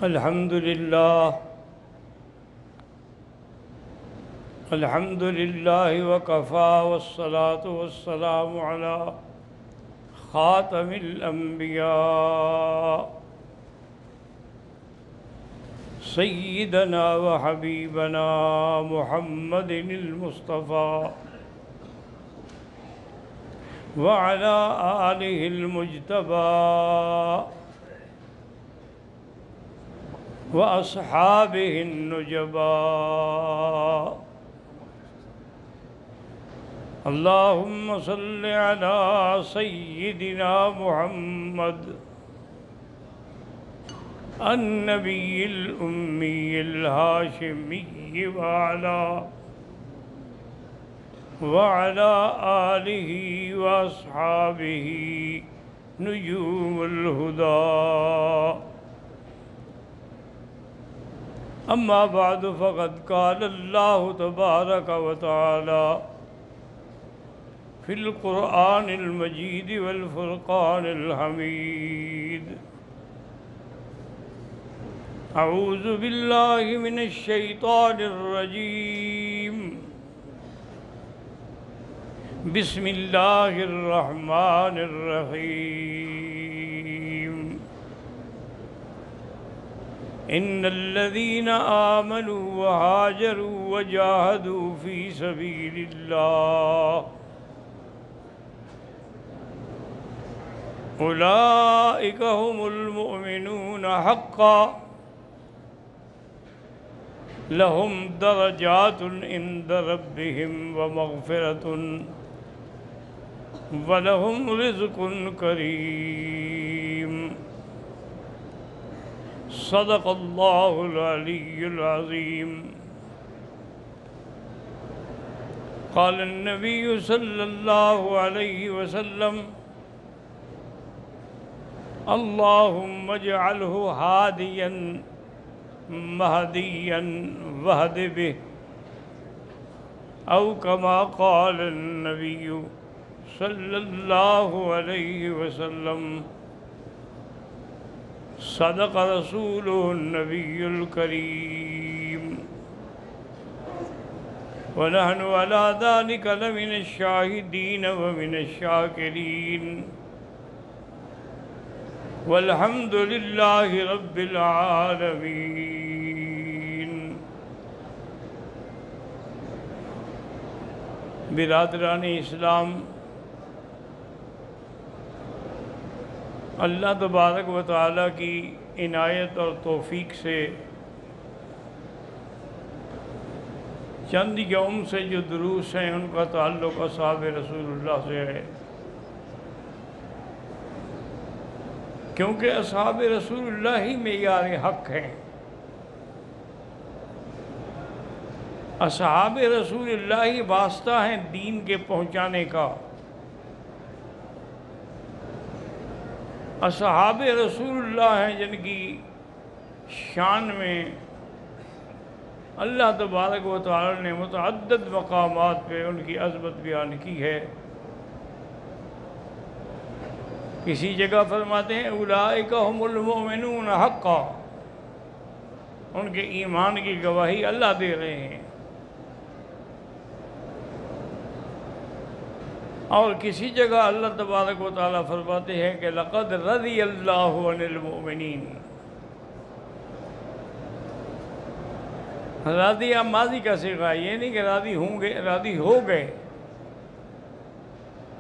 الحمد لله الحمد لله وكفى والصلاة والسلام على خاتم الأنبياء سيدنا وحبيبنا محمد المصطفى وعلى آله المجتبى وأصحابه النجبى اللهم صل على سيدنا محمد النبي الأمي الهاشمي وعلى آله وأصحابه نجوم الهدى. أما بعد فقد قال الله تبارك وتعالى في القرآن المجيد والفرقان الحميد: أعوذ بالله من الشيطان الرجيم، بسم الله الرحمن الرحيم. إن الذين آمنوا وهاجروا وجاهدوا في سبيل الله أولئك هم المؤمنون حقا لهم درجات عند ربهم ومغفرة ولهم رزق كريم. صدق الله العلي العظيم. قال النبي صلى الله عليه وسلم: اللهم اجعله هاديا مهديا واهد به، أو كما قال النبي صلى الله عليه وسلم. صدق رسوله النبي الكريم، ونحن على ذلك لمن الشاهدين ومن الشاكرين، والحمد لله رب العالمين. برادران اسلام، اللہ تبارک و تعالیٰ کی عنایت اور توفیق سے چند یوم سے جو دروس ہیں ان کا تعلق اصحاب رسول اللہ سے ہے، کیونکہ اصحاب رسول اللہ ہی معیار حق ہیں۔ اصحاب رسول اللہ ہی واسطہ ہیں دین کے پہنچانے کا۔ اصحاب رسول اللہ ہیں جن کی شان میں اللہ تبارک و تعالی نے متعدد مقامات پہ ان کی عظمت بیان کی ہے۔ کسی جگہ فرماتے ہیں اولئک هم المؤمنون حقا، ان کے ایمان کی گواہی اللہ دے رہے ہیں۔ اور کسی جگہ اللہ تبارک و تعالیٰ فرماتے ہیں کہ لقد رضی اللہ عن المؤمنین۔ راضی ماضی کا صیغہ، یہ نہیں کہ راضی ہوں گے، راضی ہو گئے۔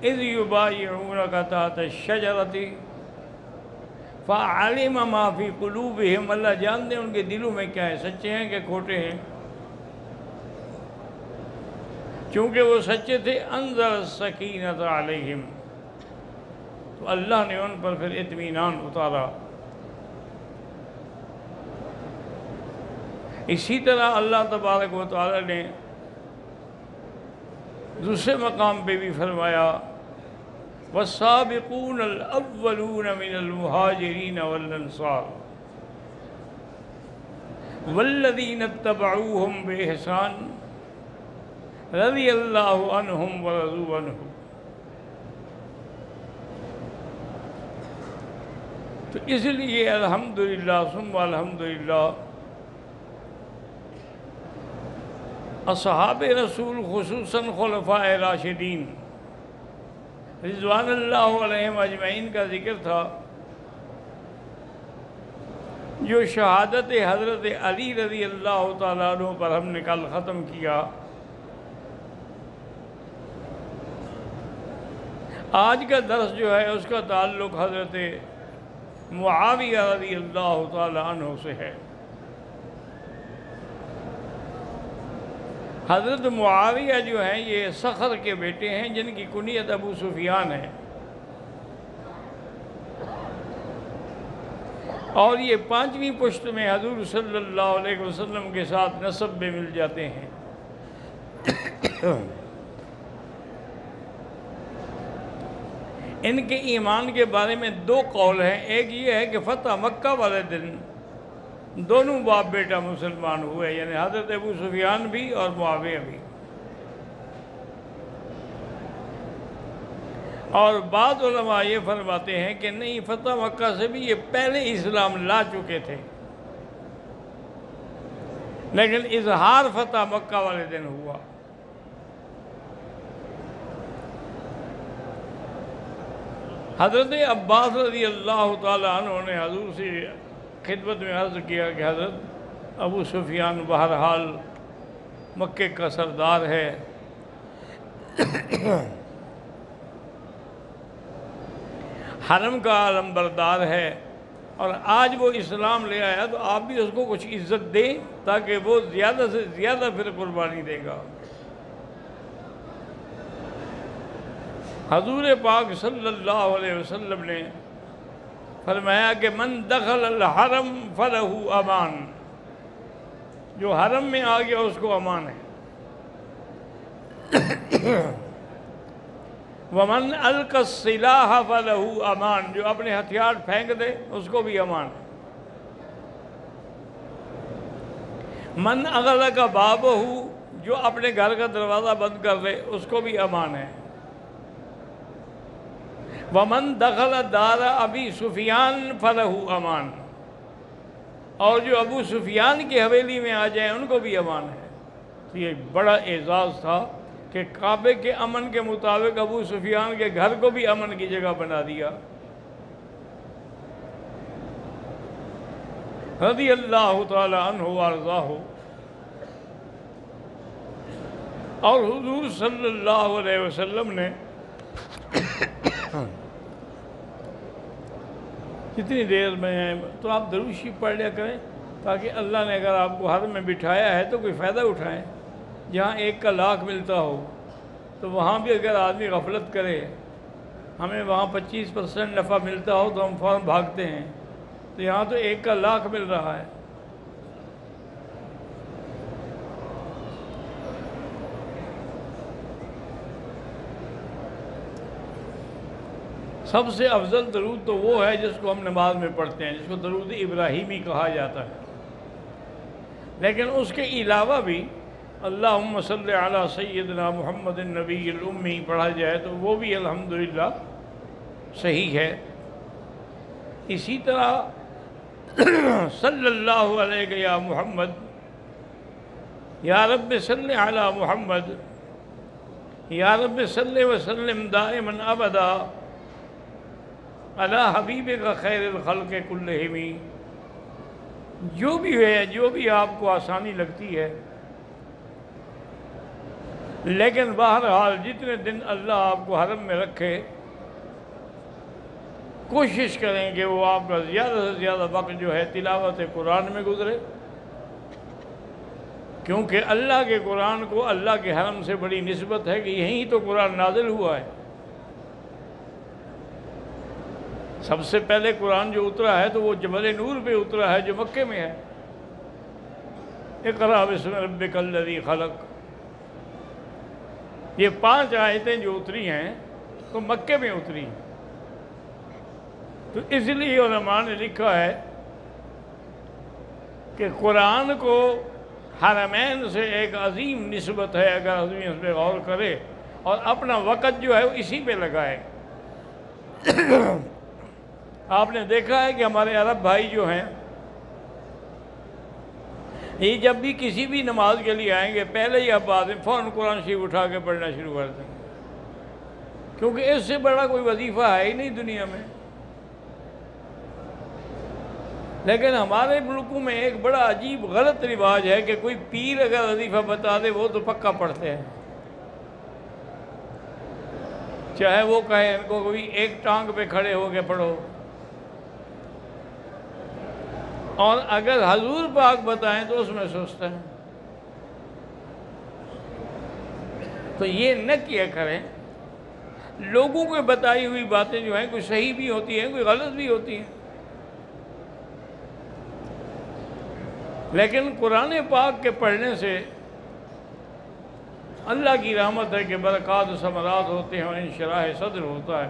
اذ یبایعونک تحت الشجرۃ فعلم ما فی قلوبہم، اللہ جانتے ہیں ان کے دلوں میں کیا ہے، سچے ہیں کہ کھوٹے ہیں۔ چونکہ وہ سچے تھے انزل السکینۃ علیہم، تو اللہ نے ان پر پھر اطمینان اتارا۔ اسی طرح اللہ تبارک و تعالی نے دوسرے مقام پہ بھی فرمایا والسابقون الاولون من المہاجرین والانصار والذین اتبعوہم بإحسان رضی اللہ عنہم ورضوا عنہ۔ تو اس لیے الحمدللہ ثم الحمدللہ اصحاب رسول خصوصاً خلفاء راشدین رضوان اللہ علیہم اجمعین کا ذکر تھا، جو شہادت حضرت علی رضی اللہ تعالیٰ عنہ پر ہم نے کل ختم کیا۔ آج کا درس جو ہے اس کا تعلق حضرت معاویہ رضی اللہ تعالیٰ عنہ سے ہے۔ حضرت معاویہ جو ہیں یہ صخر کے بیٹے ہیں، جن کی کنیت ابو سفیان ہے، اور یہ 5ویں پشت میں حضور صلی اللہ علیہ وسلم کے ساتھ نسب میں مل جاتے ہیں۔ ان کے ایمان کے بارے میں 2 قول ہیں۔ ایک یہ ہے کہ فتح مکہ والے دن دونوں باپ بیٹا مسلمان ہوئے، یعنی حضرت ابو سفیان بھی اور معاویہ بھی، اور بعض علماء یہ فرماتے ہیں کہ نہیں، فتح مکہ سے بھی یہ پہلے اسلام لا چکے تھے، لیکن اظہار فتح مکہ والے دن ہوا۔ حضرت عباس رضی اللہ تعالیٰ عنہ نے حضور سے خدمت میں عرض کیا کہ حضرت ابو سفیان بہرحال مکے کا سردار ہے، حرم کا علمبردار ہے، اور آج وہ اسلام لے آیا تو آپ بھی اس کو کچھ عزت دیں تاکہ وہ زیادہ سے زیادہ پھر قربانی دے گا۔ حضور پاک صلی اللہ علیہ وسلم نے فرمایا کہ من دخل الحرم فلہ امان، جو حرم میں آ گیا اس کو امان ہے، ومن القى السلاح فلہ امان، جو اپنے ہتھیار پھینک دے اس کو بھی امان ہے، من اغلق بابہ، جو اپنے گھر کا دروازہ بند کر دے اس کو بھی امان ہے، وَمَن دَخَلَ دَارَ أَبِي سُفْيَانَ فَلَهُ امان، اور جو ابو سفیان کی حویلی میں آ جائیں ان کو بھی امان ہے۔ تو یہ بڑا اعزاز تھا کہ کعبے کے امن کے مطابق ابو سفیان کے گھر کو بھی امن کی جگہ بنا دیا۔ رضی اللہ تعالی عنہ وارضاہ۔ اور حضور صلی اللہ علیہ وسلم نے کتنی دیر میں ہیں تو آپ درود شریف پڑھ لیا کریں، تاکہ اللہ نے اگر آپ کو حرم میں بٹھایا ہے تو کوئی فائدہ اٹھائیں۔ جہاں 1 کا لاکھ ملتا ہو تو وہاں بھی اگر آدمی غفلت کرے، ہمیں وہاں 25% نفع ملتا ہو تو ہم فوراً بھاگتے ہیں، تو یہاں تو 1 کا لاکھ مل رہا ہے۔ سب سے افضل درود تو وہ ہے جس کو ہم نماز میں پڑھتے ہیں، جس کو درود ابراہیمی کہا جاتا ہے، لیکن اس کے علاوہ بھی اللہم صلی علی سیدنا محمد النبی الامی پڑھا جائے تو وہ بھی الحمدللہ صحیح ہے۔ اسی طرح صلی اللہ علیہ یا محمد، یا رب صلی علی محمد، یا رب صلی وسلم دائما ابدا علی حبیبک خیر الخلق کلہم، جو بھی ہے، جو بھی آپ کو آسانی لگتی ہے، لیکن بہرحال جتنے دن اللہ آپ کو حرم میں رکھے کوشش کریں کہ وہ آپ کا زیادہ سے زیادہ وقت جو ہے تلاوت قرآن میں گزرے، کیونکہ اللہ کے قرآن کو اللہ کے حرم سے بڑی نسبت ہے کہ یہیں تو قرآن نازل ہوا ہے۔ سب سے پہلے قرآن جو اترا ہے تو وہ جبل نور پہ اترا ہے جو مکے میں ہے۔ اقرأ بسم ربک الذی خلق، یہ 5 آیتیں جو اتری ہیں تو مکے میں اتری ہیں۔ تو اس لیے علماء نے لکھا ہے کہ قرآن کو حرمین سے ایک عظیم نسبت ہے، اگر آدمی اس پہ غور کرے اور اپنا وقت جو ہے وہ اسی پہ لگائے۔ آپ نے دیکھا ہے کہ ہمارے عرب بھائی جو ہیں یہ جب بھی کسی بھی نماز کے لیے آئیں گے پہلے ہی اب آتے ہیں فوراً قرآن شریف اٹھا کے پڑھنا شروع کر دیں، کیونکہ اس سے بڑا کوئی وظیفہ ہے ہی نہیں دنیا میں۔ لیکن ہمارے ملکوں میں ایک بڑا عجیب غلط رواج ہے کہ کوئی پیر اگر وظیفہ بتا دے وہ تو پکا پڑھتے ہیں، چاہے وہ کہے ان کو کوئی ایک ٹانگ پہ کھڑے ہو کے پڑھو، اور اگر حضور پاک بتائیں تو اس میں سست ہیں۔ تو یہ نہ کیا کریں، لوگوں کو بتائی ہوئی باتیں جو ہیں کوئی صحیح بھی ہوتی ہیں کوئی غلط بھی ہوتی ہیں، لیکن قرآن پاک کے پڑھنے سے اللہ کی رحمت ہے کہ برکات و ثمرات ہوتے ہیں اور انشراح صدر ہوتا ہے۔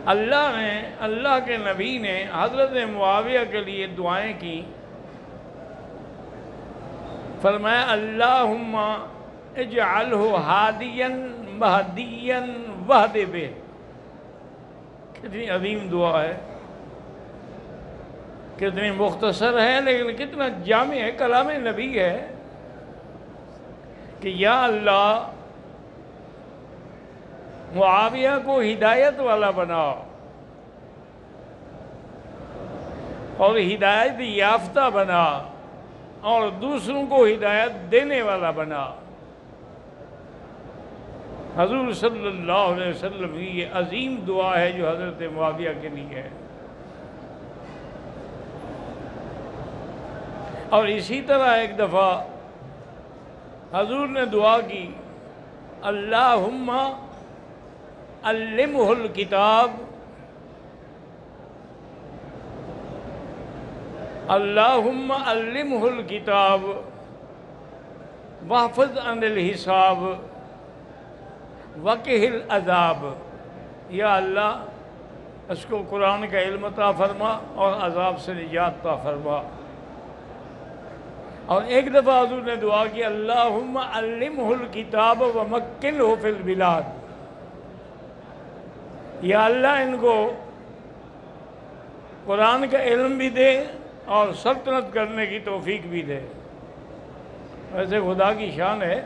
اللہ کے نبی نے حضرت معاویہ کے لیے دعائیں کی، فرمایا اللہم اجعلہ ہادیا مہدیا واہد بہ۔ کتنی عظیم دعا ہے، کتنی مختصر ہے لیکن کتنا جامع ہے، کلام نبی ہے کہ یا اللہ معاویہ کو ہدایت والا بناؤ اور ہدایت یافتہ بنا اور دوسروں کو ہدایت دینے والا بنا۔ حضور صلی اللہ علیہ وسلم کی یہ عظیم دعا ہے جو حضرت معاویہ کے لیے ہے۔ اور اسی طرح ایک دفعہ حضور نے دعا کی اللہم علمہ الکتاب اللہم علمہ الکتاب واحفظ عن الحساب وقہ العذاب۔ یا اللہ اس کو قرآن کا علم عطا فرما اور عذاب سے نجات عطا فرما۔ اور ایک دفعہ حضور نے دعا کی اللہم علمہ الکتاب ومکنہ فی البلاد۔ یا اللہ ان کو قرآن کا علم بھی دے اور سلطنت کرنے کی توفیق بھی دے۔ ویسے خدا کی شان ہے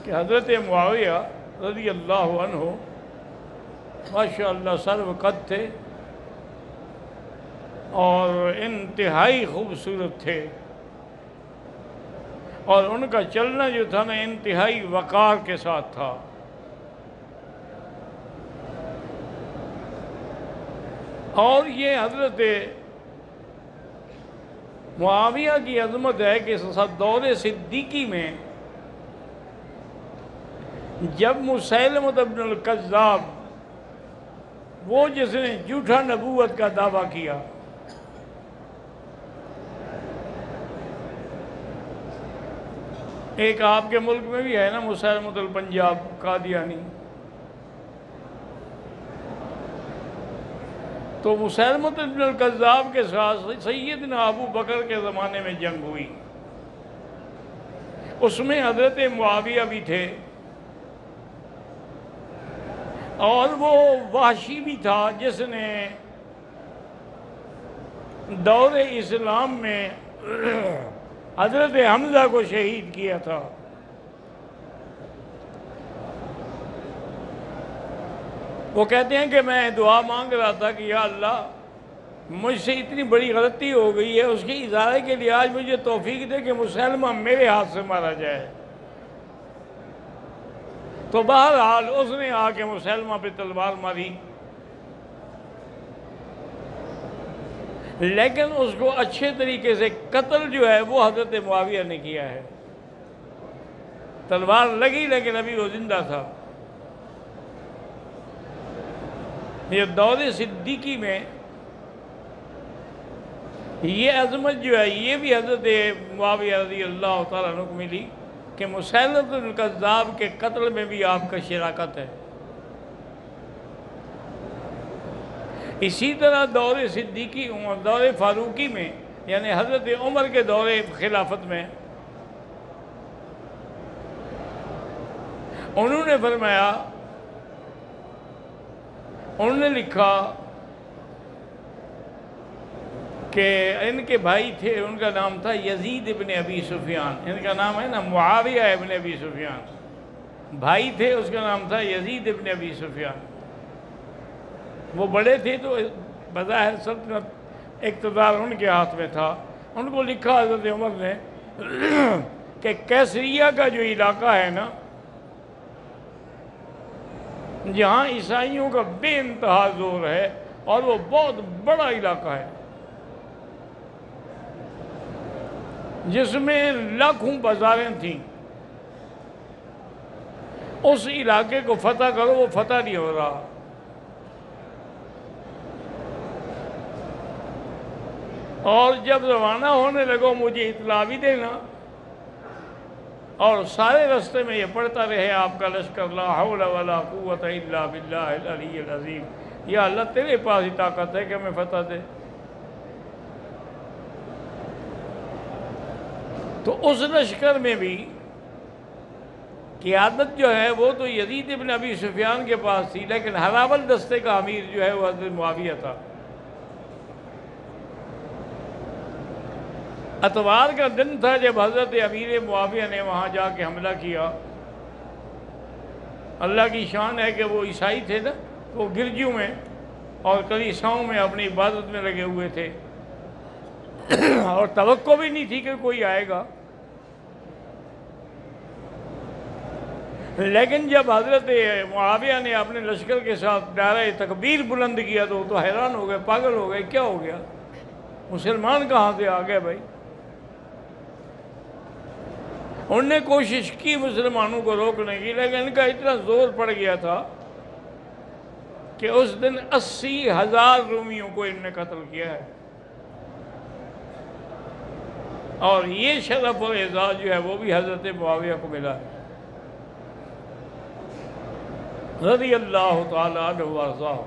کہ حضرت معاویہ رضی اللہ عنہ ماشاءاللہ سرو قد تھے اور انتہائی خوبصورت تھے، اور ان کا چلنا جو تھا نا انتہائی وقار کے ساتھ تھا۔ اور یہ حضرت معاویہ کی عظمت ہے کہ دور صدیقی میں جب مسیلمہ ابن الکذاب وہ جس نے جھوٹا نبوت کا دعویٰ کیا، ایک آپ کے ملک میں بھی ہے نا مسیلمہ الپنجاب قادیانی، تو مسیلمہ ابن الکذاب کے ساتھ سیدنا ابو بکر کے زمانے میں جنگ ہوئی، اس میں حضرت معاویہ بھی تھے اور وہ وحشی بھی تھا جس نے دور اسلام میں حضرت حمزہ کو شہید کیا تھا۔ وہ کہتے ہیں کہ میں دعا مانگ رہا تھا کہ یا اللہ مجھ سے اتنی بڑی غلطی ہو گئی ہے، اس کی ازالے کے لیے آج مجھے توفیق دے کہ مسلمہ میرے ہاتھ سے مارا جائے۔ تو بہرحال اس نے آ کے مسلمہ پہ تلوار ماری، لیکن اس کو اچھے طریقے سے قتل جو ہے وہ حضرت معاویہ نے کیا ہے۔ تلوار لگی لیکن ابھی وہ زندہ تھا۔ یہ دور صدیقی میں یہ عظمت جو ہے یہ بھی حضرت معاویہ رضی اللہ تعالیٰ عنہ کو ملی کہ مسیلمہ الکذاب کے قتل میں بھی آپ کا شراکت ہے۔ اسی طرح دور صدیقی دور فاروقی میں یعنی حضرت عمر کے دور خلافت میں انہوں نے فرمایا انہوں نے لکھا کہ ان کے بھائی تھے، ان کا نام تھا یزید ابن ابی سفیان، ان کا نام ہے نا معاویہ ابن ابی سفیان، بھائی تھے، اس کا نام تھا یزید ابن ابی سفیان۔ وہ بڑے تھے تو بظاہر سلطنت اقتدار ان کے ہاتھ میں تھا۔ ان کو لکھا حضرت عمر نے کہ کیسریہ کا جو علاقہ ہے نا، جہاں عیسائیوں کا بے انتہا زور ہے اور وہ بہت بڑا علاقہ ہے، جس میں لاکھوں بازاریں تھیں، اس علاقے کو فتح کرو، وہ فتح نہیں ہو رہا۔ اور جب روانہ ہونے لگو مجھے اطلاع بھی دینا، اور سارے رستے میں یہ پڑھتا رہے آپ کا لشکر لا حول ولا قوت الا باللہ العلی العظیم، یا اللہ تیرے پاس ہی طاقت ہے کہ ہمیں فتح دے۔ تو اس لشکر میں بھی قیادت جو ہے وہ تو یزید ابن ابی سفیان کے پاس تھی، لیکن ہراول دستے کا امیر جو ہے وہ حضرت معاویہ تھا۔ اتوار کا دن تھا جب حضرت امیر معاویہ نے وہاں جا کے حملہ کیا۔ اللہ کی شان ہے کہ وہ عیسائی تھے نا، وہ گرجیوں میں اور کلیساؤں میں اپنی عبادت میں لگے ہوئے تھے، اور توقع بھی نہیں تھی کہ کوئی آئے گا۔ لیکن جب حضرت معاویہ نے اپنے لشکر کے ساتھ نعرہ تکبیر بلند کیا تو وہ تو حیران ہو گئے، پاگل ہو گئے، کیا ہو گیا، مسلمان کہاں سے آ گئے بھائی۔ انہوں نے کوشش کی مسلمانوں کو روکنے کی، لیکن ان کا اتنا زور پڑ گیا تھا کہ اس دن 80,000 رومیوں کو ان نے قتل کیا ہے۔ اور یہ شرف اور اعزاز جو ہے وہ بھی حضرت معاویہ کو ملا ہے رضی اللہ تعالی عنہ وارضاہ۔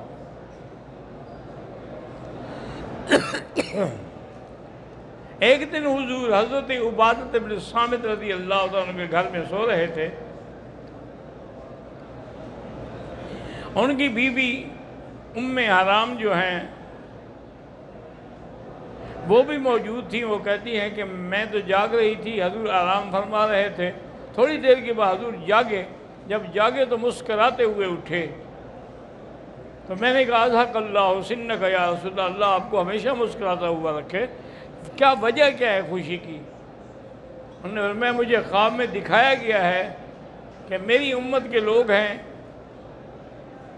ایک دن حضور حضرت عبادۃ بن صامت رضی اللہ تعالیٰ عنہ کے گھر میں سو رہے تھے۔ ان کی بیوی ام حرام جو ہیں وہ بھی موجود تھیں۔ وہ کہتی ہیں کہ میں تو جاگ رہی تھی، حضور آرام فرما رہے تھے، تھوڑی دیر کے بعد حضور جاگے، جب جاگے تو مسکراتے ہوئے اٹھے، تو میں نے کہا اضحک اللہ سنک یا رسول اللہ، اللہ آپ کو ہمیشہ مسکراتا ہوا رکھے، کیا وجہ کیا ہے خوشی کی؟ انہوں نے فرمایا مجھے خواب میں دکھایا گیا ہے کہ میری امت کے لوگ ہیں،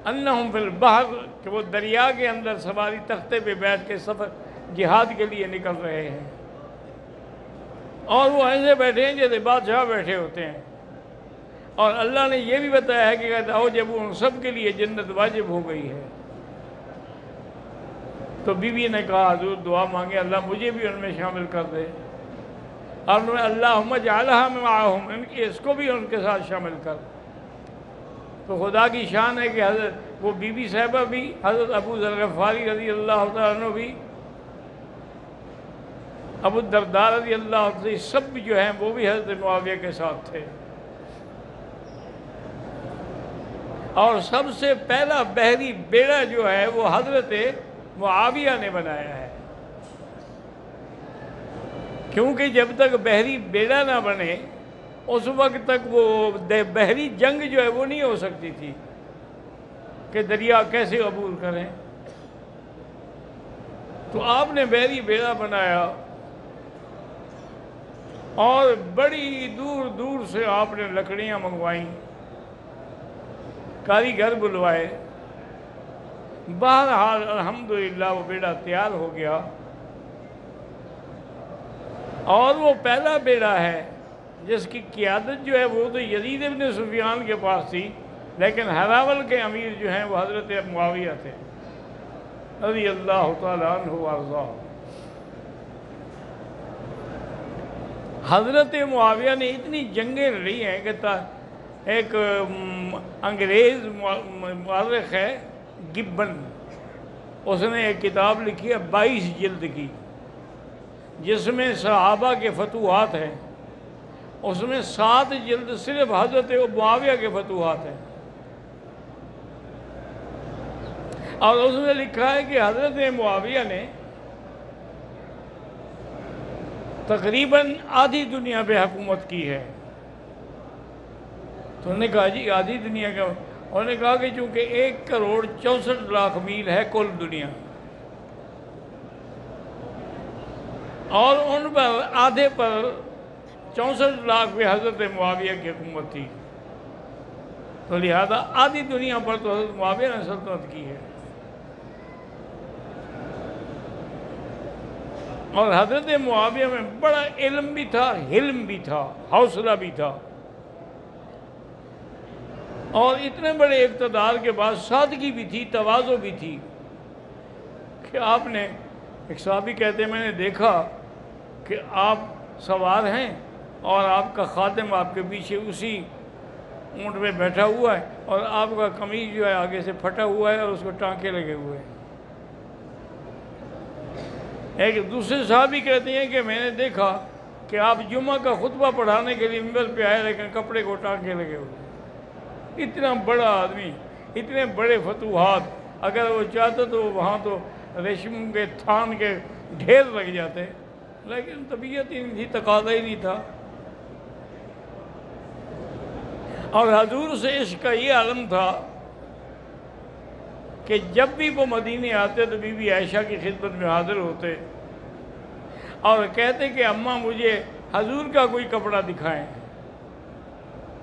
انہم فی البحر، کہ وہ دریا کے اندر سواری تختے پہ بیٹھ کے سفر جہاد کے لیے نکل رہے ہیں، اور وہ ایسے بیٹھے ہیں جیسے بادشاہ بیٹھے ہوتے ہیں، اور اللہ نے یہ بھی بتایا ہے کہ کہتا ہو جب ان سب کے لیے جنت واجب ہو گئی ہے۔ تو بیوی نے کہا حضور دعا مانگے اللہ مجھے بھی ان میں شامل کر دے، اور انہوں نے اللہم اجعلھا معہم، اس کو بھی ان کے ساتھ شامل کر۔ تو خدا کی شان ہے کہ حضرت وہ بی بی صاحبہ بھی، حضرت ابو ذر غفاری رضی اللہ تعالیٰ عنہ بھی، ابو الدرداء رضی اللہ عنہ، سب جو ہیں وہ بھی حضرت معاویہ کے ساتھ تھے۔ اور سب سے پہلا بحری بیڑا جو ہے وہ حضرت معاویہ نے بنایا ہے، کیونکہ جب تک بحری بیڑا نہ بنے اس وقت تک وہ بحری جنگ جو ہے وہ نہیں ہو سکتی تھی کہ دریا کیسے عبور کریں۔ تو آپ نے بحری بیڑا بنایا، اور بڑی دور دور سے آپ نے لکڑیاں منگوائیں، کاریگر بلوائے، بہرحال الحمدللہ وہ بیڑا تیار ہو گیا، اور وہ پہلا بیڑا ہے جس کی قیادت جو ہے وہ تو یزید ابن سفیان کے پاس تھی، لیکن ہراول کے امیر جو ہیں وہ حضرت معاویہ تھے رضی اللہ تعالیٰ عنہ وارضاہ۔ حضرت معاویہ نے اتنی جنگیں لڑی ہیں کہ ایک انگریز مورخ ہے گبن، اس نے ایک کتاب لکھی ہے 22 جلد کی، جس میں صحابہ کے فتوحات ہیں، اس میں 7 جلد صرف حضرت معاویہ کے فتوحات ہیں۔ اور اس نے لکھا ہے کہ حضرت معاویہ نے تقریباً آدھی دنیا پہ حکومت کی ہے۔ تو انہوں نے کہا جی آدھی دنیا کا، انہوں نے کہا کہ چونکہ 1,64,00,000 میل ہے کل دنیا، اور ان پر آدھے پر 64,00,000 پہ حضرت معاویہ کی حکومت تھی، تو لہذا آدھی دنیا پر تو حضرت معاویہ نے سلطنت کی ہے۔ اور حضرت معاویہ میں بڑا علم بھی تھا، حلم بھی تھا، حوصلہ بھی تھا، اور اتنے بڑے اقتدار کے بعد سادگی بھی تھی، تواضع بھی تھی، کہ آپ نے، ایک صحابی کہتے ہیں میں نے دیکھا کہ آپ سوار ہیں اور آپ کا خادم آپ کے پیچھے اسی اونٹ میں بیٹھا ہوا ہے، اور آپ کا قمیض جو ہے آگے سے پھٹا ہوا ہے اور اس کو ٹانکے لگے ہوئے ہیں۔ ایک دوسرے صحابی کہتے ہیں کہ میں نے دیکھا کہ آپ جمعہ کا خطبہ پڑھانے کے لیے ممبر پہ آئے لیکن کپڑے کو ٹانکے لگے ہوئے۔ اتنا بڑا آدمی، اتنے بڑے فتوحات، اگر وہ چاہتا تو وہاں تو ریشم کے تھان کے ڈھیر لگ جاتے، لیکن طبیعت ہی نہیں تھی، تقاضا ہی نہیں تھا۔ اور حضور سے عشق کا یہ عالم تھا کہ جب بھی وہ مدینے آتے تو بی بی عائشہ کی خدمت میں حاضر ہوتے اور کہتے کہ اماں مجھے حضور کا کوئی کپڑا دکھائیں،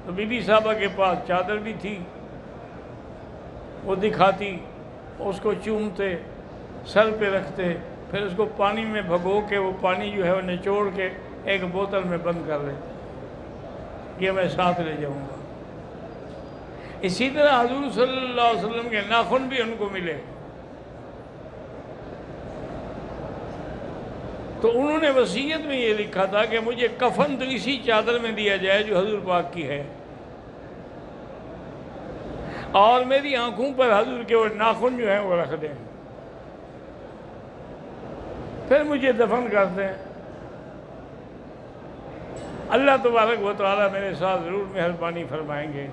تو بی بی صاحبہ کے پاس چادر بھی تھی، وہ دکھاتی، اس کو چومتے، سر پہ رکھتے، پھر اس کو پانی میں بھگو کے وہ پانی جو ہے وہ نچوڑ کے ایک بوتل میں بند کر لیتے، یہ میں ساتھ لے جاؤں گا۔ اسی طرح حضور صلی اللہ علیہ وسلم کے ناخن بھی ان کو ملے، تو انہوں نے وصیت میں یہ لکھا تھا کہ مجھے کفن تو اسی چادر میں دیا جائے جو حضور پاک کی ہے، اور میری آنکھوں پر حضور کے وہ ناخن جو ہیں وہ رکھ دیں، پھر مجھے دفن کر دیں۔ اللہ تبارک و تعالیٰ میرے ساتھ ضرور مہربانی فرمائیں گے۔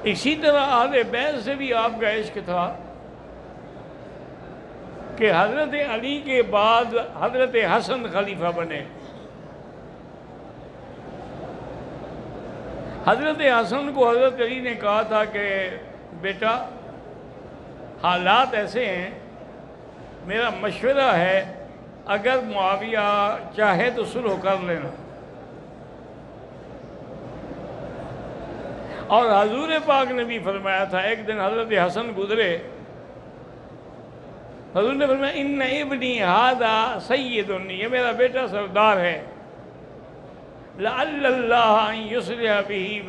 اسی طرح اہل بیت سے بھی آپ کا عشق تھا کہ حضرت علی کے بعد حضرت حسن خلیفہ بنے۔ حضرت حسن کو حضرت علی نے کہا تھا کہ بیٹا حالات ایسے ہیں، میرا مشورہ ہے اگر معاویہ چاہے تو صلح کر لینا۔ اور حضور پاک نے بھی فرمایا تھا، ایک دن حضرت حسن گزرے، حضور نے فرمایا ان ابنی ھذا سید، یہ میرا بیٹا سردار ہے، لعل اللہ ان یصلح بہ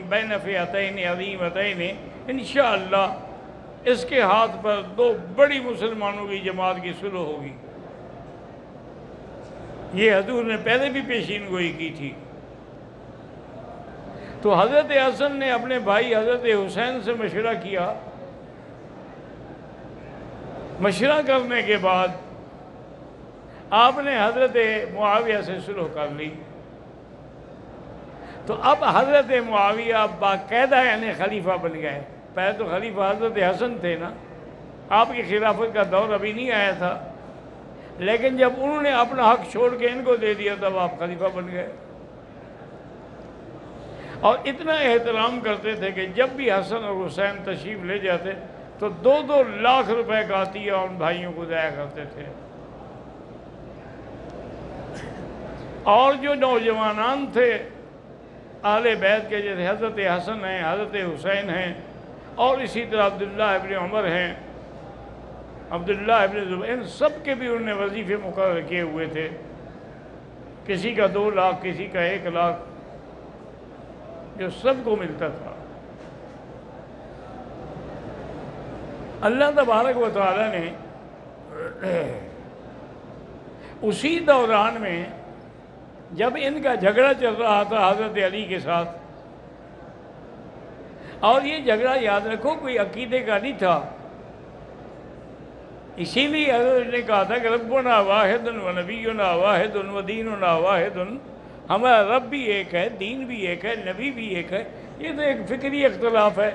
بین فئتین عظیمتین، انشاءاللہ اس کے ہاتھ پر دو بڑی مسلمانوں کی جماعت کی صلح ہوگی۔ یہ حضور نے پہلے بھی پیشین گوئی کی تھی۔ تو حضرت حسن نے اپنے بھائی حضرت حسین سے مشورہ کیا، مشورہ کرنے کے بعد آپ نے حضرت معاویہ سے صلح کر لی۔ تو اب حضرت معاویہ باقاعدہ یعنی خلیفہ بن گئے۔ پہلے تو خلیفہ حضرت حسن تھے نا، آپ کی خلافت کا دور ابھی نہیں آیا تھا، لیکن جب انہوں نے اپنا حق چھوڑ کے ان کو دے دیا تب آپ خلیفہ بن گئے۔ اور اتنا احترام کرتے تھے کہ جب بھی حسن اور حسین تشریف لے جاتے تو 2-2 لاکھ روپے کا عطیہ ان بھائیوں کو دیا کرتے تھے۔ اور جو نوجوانان تھے اہل بیت کے، جیسے حضرت حسن ہیں، حضرت حسین ہیں، اور اسی طرح عبداللہ ابن عمر ہیں، عبداللہ ابن زبیر، ان سب کے بھی انہوں نے وظیفے مقرر کیے ہوئے تھے، کسی کا 2 لاکھ، کسی کا 1 لاکھ، جو سب کو ملتا تھا۔ اللہ تبارک و تعالیٰ نے اسی دوران میں جب ان کا جھگڑا چل رہا تھا حضرت علی کے ساتھ، اور یہ جھگڑا یاد رکھو کوئی عقیدے کا نہیں تھا، اسی لیے حضرت نے کہا تھا کہ ربنا واحد و نبینا واحد و دیننا واحد، ہمارا رب بھی ایک ہے، دین بھی ایک ہے، نبی بھی ایک ہے۔ یہ تو ایک فکری اختلاف ہے،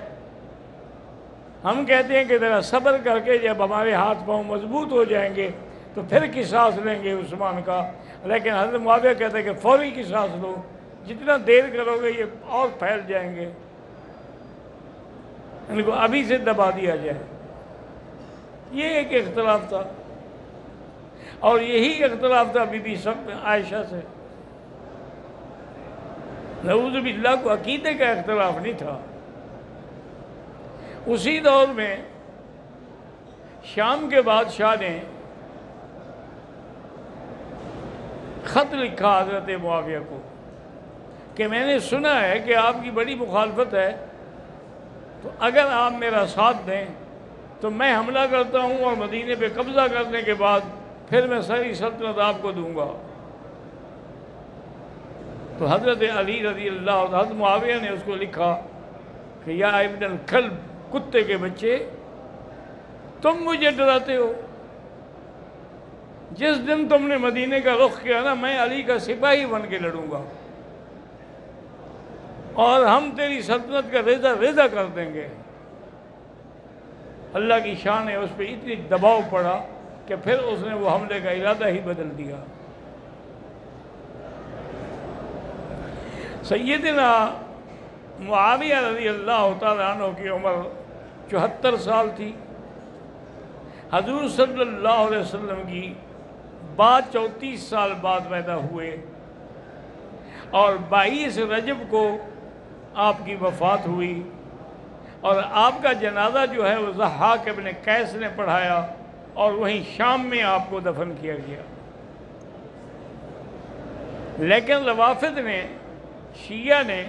ہم کہتے ہیں کہ ذرا صبر کر کے جب ہمارے ہاتھ پاؤں مضبوط ہو جائیں گے تو پھر قصاص لیں گے عثمان کا، لیکن حضرت معاویہ کہتے ہیں کہ فوری قصاص لو، جتنا دیر کرو گے یہ اور پھیل جائیں گے، ان کو ابھی سے دبا دیا جائے۔ یہ ایک اختلاف تھا، اور یہی اختلاف تھا بی بی عائشہ سے۔ نعوذ باللہ، کو عقیدے کا اختلاف نہیں تھا۔ اسی دور میں شام کے بادشاہ نے خط لکھا حضرت معاویہ کو کہ میں نے سنا ہے کہ آپ کی بڑی مخالفت ہے، تو اگر آپ میرا ساتھ دیں تو میں حملہ کرتا ہوں اور مدینے پہ قبضہ کرنے کے بعد پھر میں ساری سلطنت آپ کو دوں گا۔ تو حضرت علی رضی اللہ عنہ، حضرت معاویہ نے اس کو لکھا کہ یا ابن الکلب، کتے کے بچے، تم مجھے ڈراتے ہو، جس دن تم نے مدینے کا رخ کیا نا، میں علی کا سپاہی بن کے لڑوں گا اور ہم تیری سلطنت کا ریزہ ریزہ کر دیں گے۔ اللہ کی شان ہے، اس پہ اتنی دباؤ پڑا کہ پھر اس نے وہ حملے کا ارادہ ہی بدل دیا۔ سیدنا معاویہ رضی اللہ تعالیٰ عنہ کی عمر 74 سال تھی، حضور صلی اللہ علیہ وسلم کی بعد 34 سال بعد پیدا ہوئے، اور 22 رجب کو آپ کی وفات ہوئی، اور آپ کا جنازہ جو ہے وہ ضحاک ابن قیس نے پڑھایا، اور وہیں شام میں آپ کو دفن کیا گیا۔ لیکن روافض نے، شیعہ نے،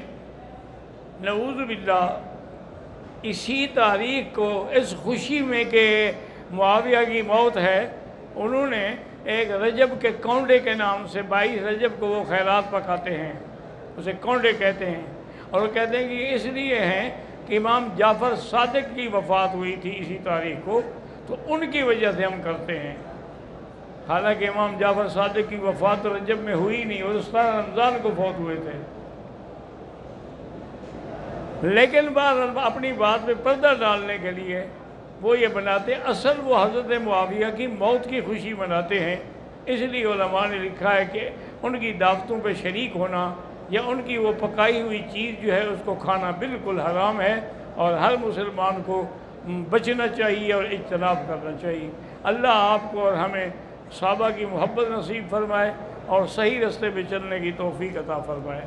نعوذ باللہ، اسی تاریخ کو اس خوشی میں کہ معاویہ کی موت ہے، انہوں نے ایک رجب کے کونڈے کے نام سے 22 رجب کو وہ خیرات پکاتے ہیں، اسے کونڈے کہتے ہیں، اور وہ کہتے ہیں کہ یہ اس لیے ہیں کہ امام جعفر صادق کی وفات ہوئی تھی اسی تاریخ کو، تو ان کی وجہ سے ہم کرتے ہیں۔ حالانکہ امام جعفر صادق کی وفات رجب میں ہوئی نہیں، اور 17 رمضان کو فوت ہوئے تھے، لیکن بعض اپنی بات میں پردہ ڈالنے کے لیے وہ یہ بناتے ہیں، اصل وہ حضرت معاویہ کی موت کی خوشی مناتے ہیں۔ اس لیے علماء نے لکھا ہے کہ ان کی دعوتوں پہ شریک ہونا یا ان کی وہ پکائی ہوئی چیز جو ہے اس کو کھانا بالکل حرام ہے، اور ہر مسلمان کو بچنا چاہیے اور اجتناب کرنا چاہیے۔ اللہ آپ کو اور ہمیں صحابہ کی محبت نصیب فرمائے اور صحیح رستے پہ چلنے کی توفیق عطا فرمائے۔